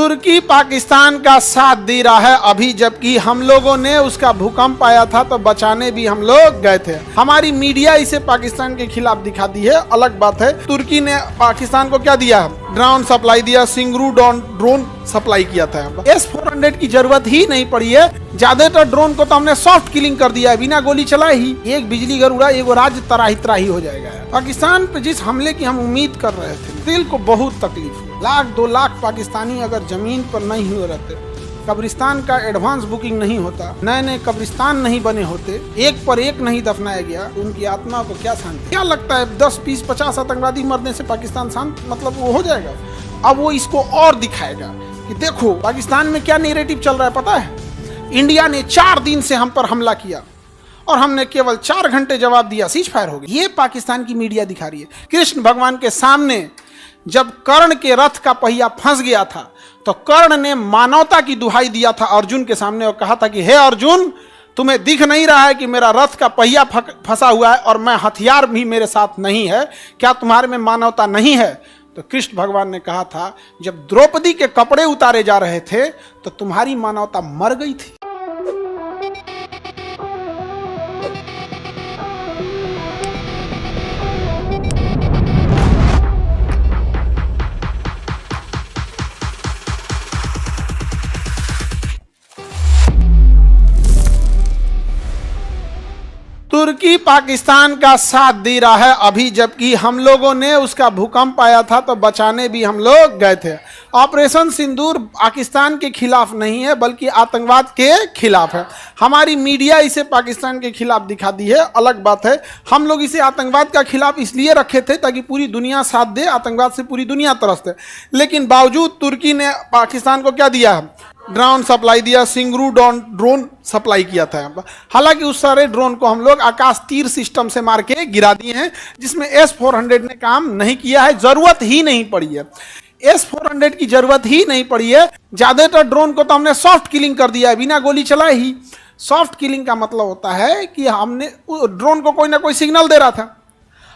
तुर्की पाकिस्तान का साथ दे रहा है अभी, जबकि हम लोगों ने उसका भूकंप आया था तो बचाने भी हम लोग गए थे। हमारी मीडिया इसे पाकिस्तान के खिलाफ दिखा दी है, अलग बात है। तुर्की ने पाकिस्तान को क्या दिया? ड्रोन सप्लाई दिया, सिंगरू ड्रोन सप्लाई किया था। S-400 की जरूरत ही नहीं पड़ी है। ज्यादातर ड्रोन को तो हमने सॉफ्ट किलिंग कर दिया है, बिना गोली चलाए ही। एक बिजली घर उड़ा, एक राज्य तराही तराही हो जाएगा। पाकिस्तान पे जिस हमले की हम उम्मीद कर रहे थे, दिल को बहुत तकलीफ हुई। 1-2 लाख पाकिस्तानी अगर जमीन पर नहीं हुए रहते, कब्रिस्तान का एडवांस बुकिंग नहीं होता, नए नए कब्रिस्तान नहीं बने होते, एक पर एक नहीं दफनाया गया, उनकी आत्मा को क्या शांति? क्या लगता है 10, 20, 50 आतंकवादी मरने से पाकिस्तान शांत मतलब वो हो जाएगा? अब वो इसको और दिखाएगा कि देखो पाकिस्तान में क्या नैरेटिव चल रहा है। पता है, इंडिया ने 4 दिन से हम पर हमला किया और हमने केवल 4 घंटे जवाब दिया, सीज फायर हो गया। ये पाकिस्तान की मीडिया दिखा रही है। कृष्ण भगवान के सामने जब कर्ण के रथ का पहिया फंस गया था तो कर्ण ने मानवता की दुहाई दिया था अर्जुन के सामने और कहा था कि हे अर्जुन, तुम्हें दिख नहीं रहा है कि मेरा रथ का पहिया फंसा हुआ है और मैं हथियार भी मेरे साथ नहीं है, क्या तुम्हारे में मानवता नहीं है? तो कृष्ण भगवान ने कहा था, जब द्रौपदी के कपड़े उतारे जा रहे थे तो तुम्हारी मानवता मर गई थी। तुर्की पाकिस्तान का साथ दे रहा है अभी, जबकि हम लोगों ने उसका भूकंप आया था तो बचाने भी हम लोग गए थे। ऑपरेशन सिंदूर पाकिस्तान के खिलाफ नहीं है, बल्कि आतंकवाद के खिलाफ है। हमारी मीडिया इसे पाकिस्तान के खिलाफ दिखा दी है, अलग बात है। हम लोग इसे आतंकवाद का खिलाफ इसलिए रखे थे ताकि पूरी दुनिया साथ दे, आतंकवाद से पूरी दुनिया त्रस्त है। लेकिन बावजूद तुर्की ने पाकिस्तान को क्या दिया? ड्रोन सप्लाई दिया, सिंगरू ड्रोन सप्लाई किया था। हालांकि उस सारे ड्रोन को हम लोग आकाश तीर सिस्टम से मार के गिरा दिए हैं, जिसमें S-400 ने काम नहीं किया है, जरूरत ही नहीं पड़ी है। S-400 की जरूरत ही नहीं पड़ी है। ज्यादातर ड्रोन को तो हमने सॉफ्ट किलिंग कर दिया है, बिना गोली चलाए ही। सॉफ्ट किलिंग का मतलब होता है कि हमने ड्रोन को कोई ना कोई सिग्नल दे रहा था,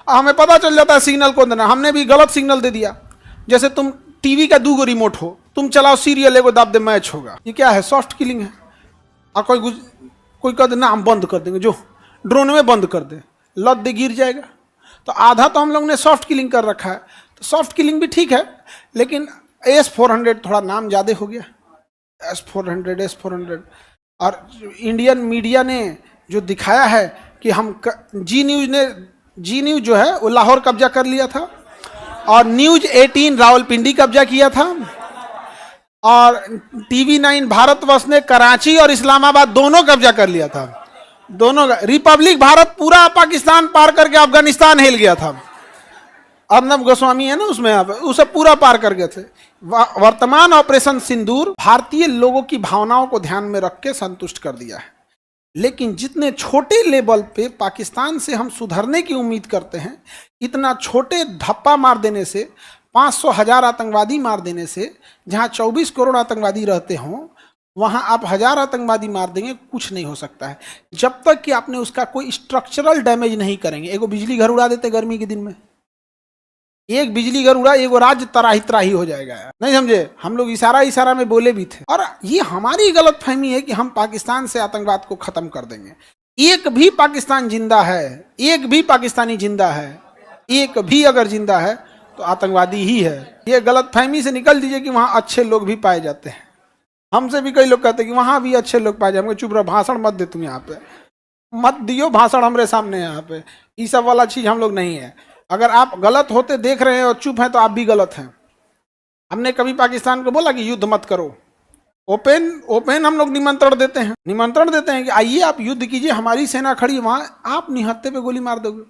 हमें पता चल जाता है सिग्नल को देना। हमने भी गलत सिग्नल दे दिया। जैसे तुम टीवी का 2 रिमोट हो, तुम चलाओ सीरियल, एगो दाब दे मैच होगा। ये क्या है? सॉफ्ट किलिंग है। और कोई कह दे ना हम बंद कर देंगे, जो ड्रोन में बंद कर दे, लद दे गिर जाएगा। तो आधा तो हम लोग ने सॉफ्ट किलिंग कर रखा है। तो सॉफ्ट किलिंग भी ठीक है, लेकिन S-400 थोड़ा नाम ज़्यादा हो गया। S-400 और इंडियन मीडिया ने जो दिखाया है कि हम जी न्यूज़ जो है वो लाहौर कब्जा कर लिया था, और न्यूज़ 18 रावलपिंडी कब्जा किया था, और TV9 भारतवर्ष ने कराची और इस्लामाबाद दोनों कब्जा कर लिया था। दोनों रिपब्लिक भारत पूरा पाकिस्तान पार करके अफगानिस्तान हिल गया था। अर्नब गोस्वामी है ना उसमें, उसे पूरा पार कर गए थे। वर्तमान ऑपरेशन सिंदूर भारतीय लोगों की भावनाओं को ध्यान में रख के संतुष्ट कर दिया है। लेकिन जितने छोटे लेवल पे पाकिस्तान से हम सुधरने की उम्मीद करते हैं, इतना छोटे धप्पा मार देने से, 500,000 आतंकवादी मार देने से, जहां 24 करोड़ आतंकवादी रहते हों वहां आप 1000 आतंकवादी मार देंगे, कुछ नहीं हो सकता है जब तक कि आपने उसका कोई स्ट्रक्चरल डैमेज नहीं करेंगे। एगो बिजली घर उड़ा देते गर्मी के दिन में, एक बिजली घर उड़ा, एगो राज्य तराही तराही हो जाएगा। नहीं समझे? हम लोग इशारा में बोले भी थे। और ये हमारी गलतफहमी है कि हम पाकिस्तान से आतंकवाद को खत्म कर देंगे। एक भी पाकिस्तान जिंदा है, एक भी पाकिस्तानी जिंदा है, एक भी अगर जिंदा है तो आतंकवादी ही है। ये गलतफहमी से निकल दीजिए कि वहाँ अच्छे लोग भी पाए जाते हैं। हमसे भी कई लोग कहते हैं कि वहाँ भी अच्छे लोग पाए जाएंगे। चुप रहो, भाषण मत दे, तुम यहाँ पे मत दियो भाषण हमरे सामने। यहाँ पे ये सब वाला चीज़ हम लोग नहीं है। अगर आप गलत होते देख रहे हैं और चुप हैं तो आप भी गलत हैं। हमने कभी पाकिस्तान को बोला कि युद्ध मत करो? ओपन हम लोग निमंत्रण देते हैं कि आइए आप युद्ध कीजिए, हमारी सेना खड़ी है वहाँ, आप निहत्थे पे गोली मार दोगे,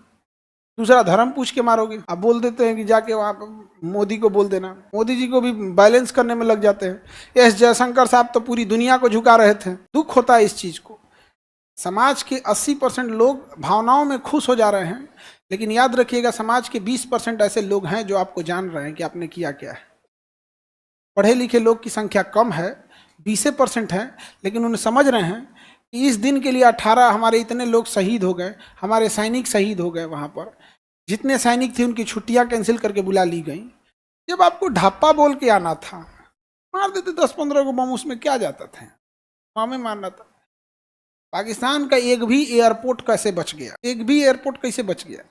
दूसरा धर्म पूछ के मारोगे। आप बोल देते हैं कि जाके वहाँ मोदी को बोल देना। मोदी जी को भी बैलेंस करने में लग जाते हैं। S जयशंकर साहब तो पूरी दुनिया को झुका रहे थे। दुख होता है इस चीज़ को। समाज के 80% लोग भावनाओं में खुश हो जा रहे हैं, लेकिन याद रखिएगा समाज के 20% ऐसे लोग हैं जो आपको जान रहे हैं कि आपने किया क्या है। पढ़े लिखे लोग की संख्या कम है, 20% है, लेकिन उन्हें समझ रहे हैं कि इस दिन के लिए 18 हमारे इतने लोग शहीद हो गए, हमारे सैनिक शहीद हो गए। वहाँ पर जितने सैनिक थे उनकी छुट्टियाँ कैंसिल करके बुला ली गई। जब आपको ढापा बोल के आना था, मार देते 10-15 को बम, उसमें क्या जाता था, हमें मारना था। पाकिस्तान का एक भी एयरपोर्ट कैसे बच गया, एक भी एयरपोर्ट कैसे बच गया?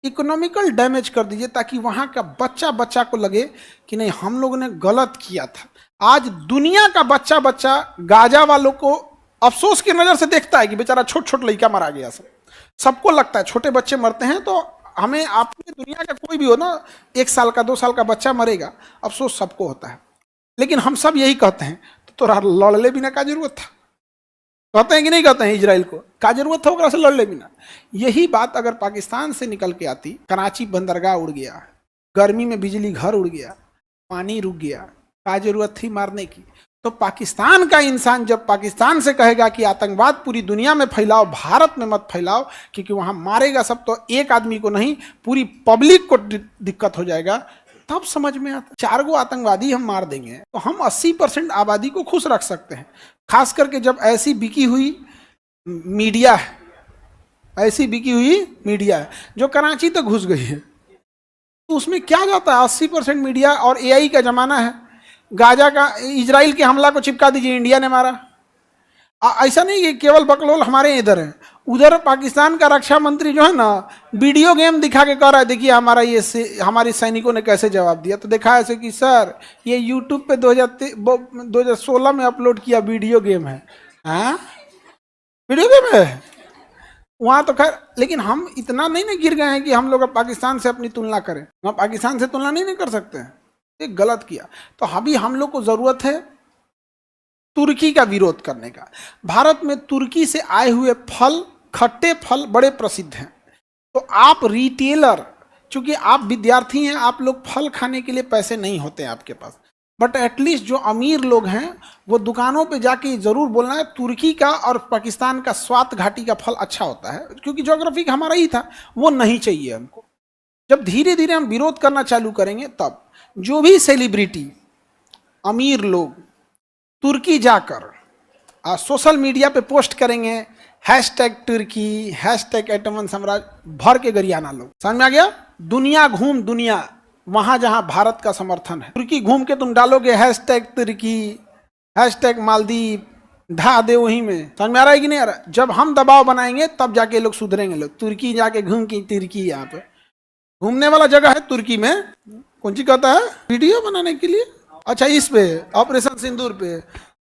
इकोनॉमिकल डैमेज कर दीजिए ताकि वहां का बच्चा बच्चा को लगे कि नहीं हम लोगों ने गलत किया था। आज दुनिया का बच्चा बच्चा गाजा वालों को अफसोस की नजर से देखता है कि बेचारा छोट छोट लड़का मारा गया। सबको लगता है छोटे बच्चे मरते हैं तो हमें, आपने दुनिया का कोई भी हो ना, 1 साल का 2 साल का बच्चा मरेगा, अफसोस सबको होता है। लेकिन हम सब यही कहते हैं तो लड़ले बिना का जरूरत था, कहते हैं कि नहीं कहते हैं इजराइल को का जरूरत था ओकरा से लड़ले बिना। यही बात अगर पाकिस्तान से निकल के आती, कराची बंदरगाह उड़ गया, गर्मी में बिजली घर उड़ गया, पानी रुक गया, का जरूरत थी मारने की? तो पाकिस्तान का इंसान जब पाकिस्तान से कहेगा कि आतंकवाद पूरी दुनिया में फैलाओ, भारत में मत फैलाओ क्योंकि वहां मारेगा सब, तो एक आदमी को नहीं पूरी पब्लिक को दिक्कत हो जाएगा, तब समझ में आता। 4 गो आतंकवादी हम मार देंगे तो हम 80% आबादी को खुश रख सकते हैं। खास करके जब ऐसी बिकी हुई मीडिया है, ऐसी बिकी हुई मीडिया है जो कराची तक घुस गई है, तो उसमें क्या जाता है? 80% मीडिया, और AI का जमाना है। गाजा का इजराइल के हमला को चिपका दीजिए इंडिया ने मारा। ऐसा नहीं कि केवल बकलोल हमारे इधर है, उधर पाकिस्तान का रक्षा मंत्री जो है ना, वीडियो गेम दिखा के कह रहा है देखिए हमारा ये हमारे सैनिकों ने कैसे जवाब दिया। तो देखा ऐसे कि सर ये यूट्यूब पे 2016 में अपलोड किया वीडियो गेम है। हाँ वीडियो गेम है वहाँ तो खैर, लेकिन हम इतना नहीं ना गिर गए हैं कि हम लोग अब पाकिस्तान से अपनी तुलना करें। हम पाकिस्तान से तुलना नहीं कर सकते हैं, ये गलत किया। तो अभी हम लोग को जरूरत है तुर्की का विरोध करने का। भारत में तुर्की से आए हुए फल, खट्टे फल बड़े प्रसिद्ध हैं। तो आप रिटेलर, चूंकि आप विद्यार्थी हैं, आप लोग फल खाने के लिए पैसे नहीं होते हैं आपके पास, बट एटलीस्ट जो अमीर लोग हैं वो दुकानों पे जाके जरूर बोलना है तुर्की का और पाकिस्तान का स्वात घाटी का फल अच्छा होता है, क्योंकि ज्योग्राफी हमारा ही था, वो नहीं चाहिए हमको। जब धीरे धीरे हम विरोध करना चालू करेंगे तब जो भी सेलिब्रिटी अमीर लोग तुर्की जाकर सोशल मीडिया पे पोस्ट करेंगे #तुर्की, #एटमन साम्राज्य, भर के गरियाना लोग, समझ में आ गया? दुनिया घूम, दुनिया वहां जहां भारत का समर्थन है, तुर्की घूम के तुम डालोगे #तुर्की, #मालदीव, ढा दे वहीं में। समझ में आ रहा है कि नहीं आ रहा? जब हम दबाव बनाएंगे तब जाके लोग सुधरेंगे। लोग तुर्की जाके घूम के, तुर्की यहाँ पे घूमने वाला जगह है तुर्की में, कौन सी कहता है वीडियो बनाने के लिए। अच्छा इस पे ऑपरेशन सिंदूर पे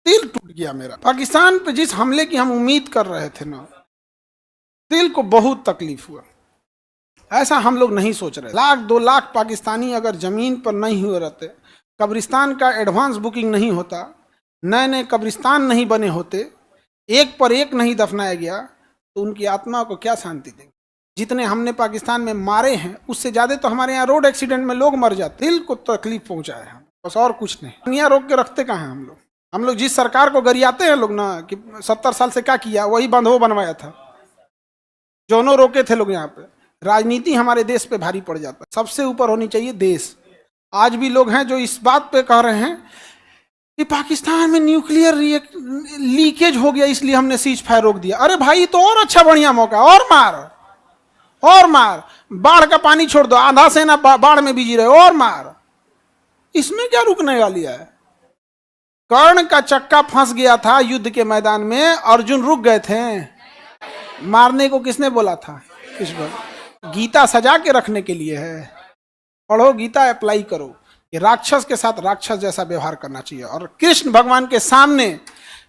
दिल टूट गया मेरा। पाकिस्तान पे जिस हमले की हम उम्मीद कर रहे थे ना, दिल को बहुत तकलीफ हुआ। ऐसा हम लोग नहीं सोच रहे। 1-2 लाख पाकिस्तानी अगर जमीन पर नहीं हुए रहते, कब्रिस्तान का एडवांस बुकिंग नहीं होता, नए नए कब्रिस्तान नहीं बने होते, एक पर एक नहीं दफनाया गया, तो उनकी आत्मा को क्या शांति देंगे? जितने हमने पाकिस्तान में मारे हैं उससे ज्यादा तो हमारे यहाँ रोड एक्सीडेंट में लोग मर जाते। दिल को तकलीफ पहुंचाए हम, बस और कुछ नहीं। दुनिया रोक के रखते कहाँ हैं हम लोग? हम लोग जिस सरकार को गरियाते हैं लोग ना कि 70 साल से क्या किया, वही बंधो बनवाया था, जोनो रोके थे लोग। यहाँ पे राजनीति हमारे देश पे भारी पड़ जाता है। सबसे ऊपर होनी चाहिए देश। आज भी लोग हैं जो इस बात पे कह रहे हैं कि पाकिस्तान में न्यूक्लियर लीकेज हो गया इसलिए हमने सीज फायर रोक दिया। अरे भाई तो और अच्छा बढ़िया मौका, और मार और मार, बाढ़ का पानी छोड़ दो, आधा सेना बाढ़ में बिजी रहे, और मार, इसमें क्या रुकने वाली है? कर्ण का चक्का फंस गया था युद्ध के मैदान में, अर्जुन रुक गए थे। मारने को किसने बोला था? कृष्ण। गीता सजा के रखने के लिए है। पढ़ो गीता, अप्लाई करो कि राक्षस के साथ राक्षस जैसा व्यवहार करना चाहिए। और कृष्ण भगवान के सामने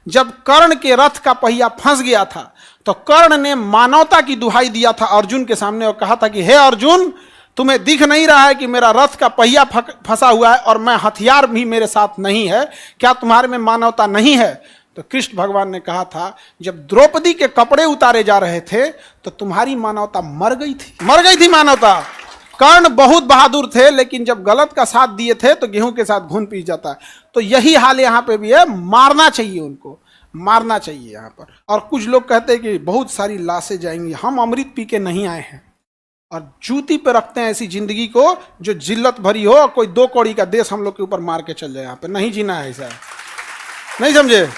जब कर्ण के रथ का पहिया फंस गया था तो कर्ण ने मानवता की दुहाई दिया था अर्जुन के सामने और कहा था कि हे अर्जुन, तुम्हें दिख नहीं रहा है कि मेरा रथ का पहिया फंसा हुआ है और मैं हथियार भी मेरे साथ नहीं है, क्या तुम्हारे में मानवता नहीं है? तो कृष्ण भगवान ने कहा था जब द्रौपदी के कपड़े उतारे जा रहे थे तो तुम्हारी मानवता मर गई थी मानवता। कर्ण बहुत बहादुर थे, लेकिन जब गलत का साथ दिए थे तो गेहूं के साथ घुन पीस जाता है। तो यही हाल यहाँ पे भी है, मारना चाहिए उनको, मारना चाहिए यहाँ पर। और कुछ लोग कहते हैं कि बहुत सारी लाशें जाएंगी। हम अमृत पी के नहीं आए हैं और जूती पे रखते हैं ऐसी जिंदगी को जो जिल्लत भरी हो, कोई 2 कौड़ी का देश हम लोग के ऊपर मार के चल जाए। यहाँ पे नहीं जीना है, ऐसा नहीं समझे।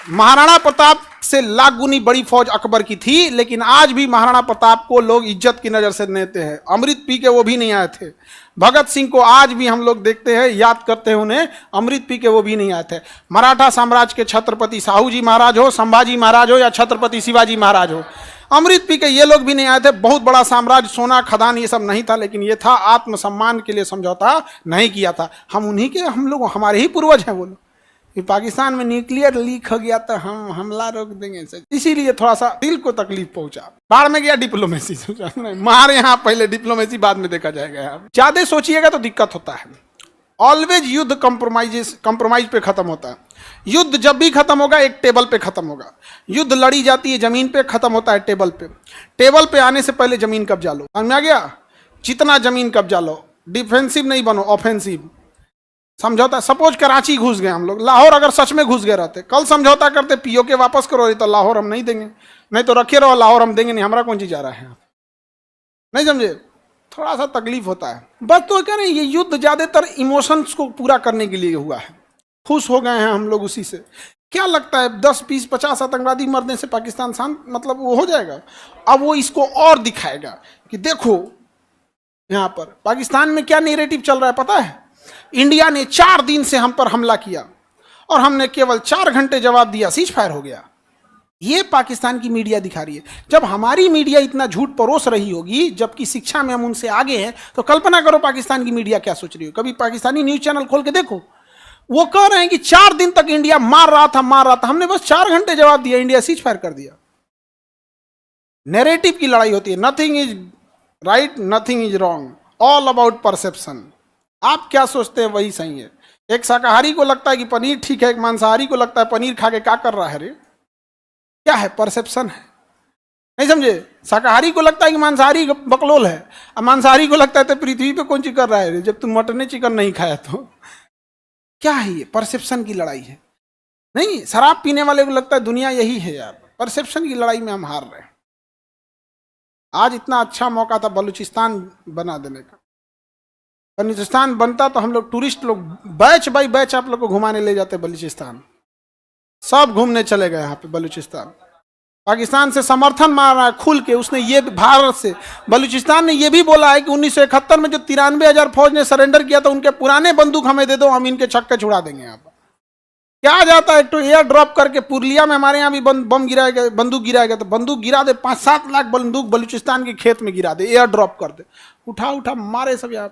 महाराणा प्रताप से लाख गुनी बड़ी फौज अकबर की थी, लेकिन आज भी महाराणा प्रताप को लोग इज्जत की नजर से लेते हैं। अमृत पी के वो भी नहीं आए थे। भगत सिंह को आज भी हम लोग देखते हैं, याद करते हैं उन्हें, अमृत पी के वो भी नहीं आए थे। मराठा साम्राज्य के छत्रपति साहू जी महाराज हो, संभाजी महाराज हो या छत्रपति शिवाजी महाराज हो, अमृत पी के ये लोग भी नहीं आए थे। बहुत बड़ा साम्राज्य, सोना खदान ये सब नहीं था, लेकिन ये था आत्मसम्मान के लिए समझौता नहीं किया था। हम उन्हीं के, हम लोग हमारे ही पूर्वज हैं वो लोग। कि पाकिस्तान में न्यूक्लियर लीक हो गया तो हम हमला रोक देंगे, इसीलिए थोड़ा सा दिल को तकलीफ पहुंचा। बाढ़ में गया डिप्लोमेसी, मार यहाँ पहले डिप्लोमेसी बाद में देखा जाएगा। ज्यादा सोचिएगा तो दिक्कत होता है। ऑलवेज युद्ध कंप्रोमाइज पे खत्म होता है। युद्ध जब भी खत्म होगा एक टेबल पे खत्म होगा। युद्ध लड़ी जाती है जमीन पे, खत्म होता है टेबल पे। टेबल पे आने से पहले जमीन कब्जा लो, समझ में आ गया? जितना जमीन कब्जा लो, डिफेंसिव नहीं बनो, ऑफेंसिव। समझौता, सपोज कराची घुस गए हम लोग, लाहौर अगर सच में घुस गए रहते, कल समझौता करते पीओके वापस करो, तो लाहौर हम नहीं देंगे, नहीं तो रखे रहो, लाहौर हम देंगे नहीं, हमारा कौन चीज जा रहा है, नहीं समझे? थोड़ा सा तकलीफ होता है बस। तो कह रहे हैं ये युद्ध ज्यादातर इमोशंस को पूरा करने के लिए हुआ है। खुश हो गए हैं हम लोग उसी से। क्या लगता है 10, 20, 50 आतंकवादी मरने से पाकिस्तान शांत, मतलब वो हो जाएगा? अब वो इसको और दिखाएगा कि देखो यहाँ पर पाकिस्तान में क्या नैरेटिव चल रहा है पता है? इंडिया ने 4 दिन से हम पर हमला किया और हमने केवल 4 घंटे जवाब दिया, सीज फायर हो गया। ये पाकिस्तान की मीडिया दिखा रही है। जब हमारी मीडिया इतना झूठ परोस रही होगी, जबकि शिक्षा में हम उनसे आगे हैं, तो कल्पना करो पाकिस्तान की मीडिया क्या सोच रही हो। कभी पाकिस्तानी न्यूज चैनल खोल के देखो, वो कह रहे हैं कि 4 दिन तक इंडिया मार रहा था, हमने बस 4 घंटे जवाब दिया, इंडिया सीज फायर कर दिया। नैरेटिव की लड़ाई होती है। Nothing is right, nothing is wrong, all about perception. आप क्या सोचते हैं वही सही है। एक शाकाहारी को लगता है कि पनीर ठीक है, एक मांसाहारी को लगता है पनीर खा के क्या कर रहा है रे। क्या है? परसेप्शन है, नहीं समझे? शाकाहारी को लगता है कि मांसाहारी बकलोल है, और मांसाहारी को लगता है तो पृथ्वी पे कौन चीज कर रहा है रे, जब तुम मटन चिकन नहीं खाया तो। क्या है ये? परसेप्शन की लड़ाई है। नहीं, शराब पीने वाले को लगता है दुनिया यही है यार। परसेप्शन की लड़ाई में हम हार रहे हैं। आज इतना अच्छा मौका था बलूचिस्तान बना देने का। बलूचिस्तान बनता तो हम लोग टूरिस्ट लोग बैच बाई बैच आप लोग को घुमाने ले जाते बलूचिस्तान। सब घूमने चले गए यहाँ पे बलूचिस्तान। पाकिस्तान से समर्थन मार रहा है खुल के। उसने ये भारत से, बलूचिस्तान ने ये भी बोला है कि 1971 में जो 93,000 फौज ने सरेंडर किया था, उनके पुराने बंदूक हमें दे दो, हम इनके छक्के छुड़ा देंगे। यहाँ पर क्या आ जाता है, एक तो एयर ड्रॉप करके पुरलिया में हमारे यहाँ भी बम गिराया गया, बंदूक गिराया गया, तो बंदूक गिरा दे, 5-7 लाख बंदूक बलूचिस्तान के खेत में गिरा दे, एयर ड्रॉप कर दे, उठा मारे सब यहाँ।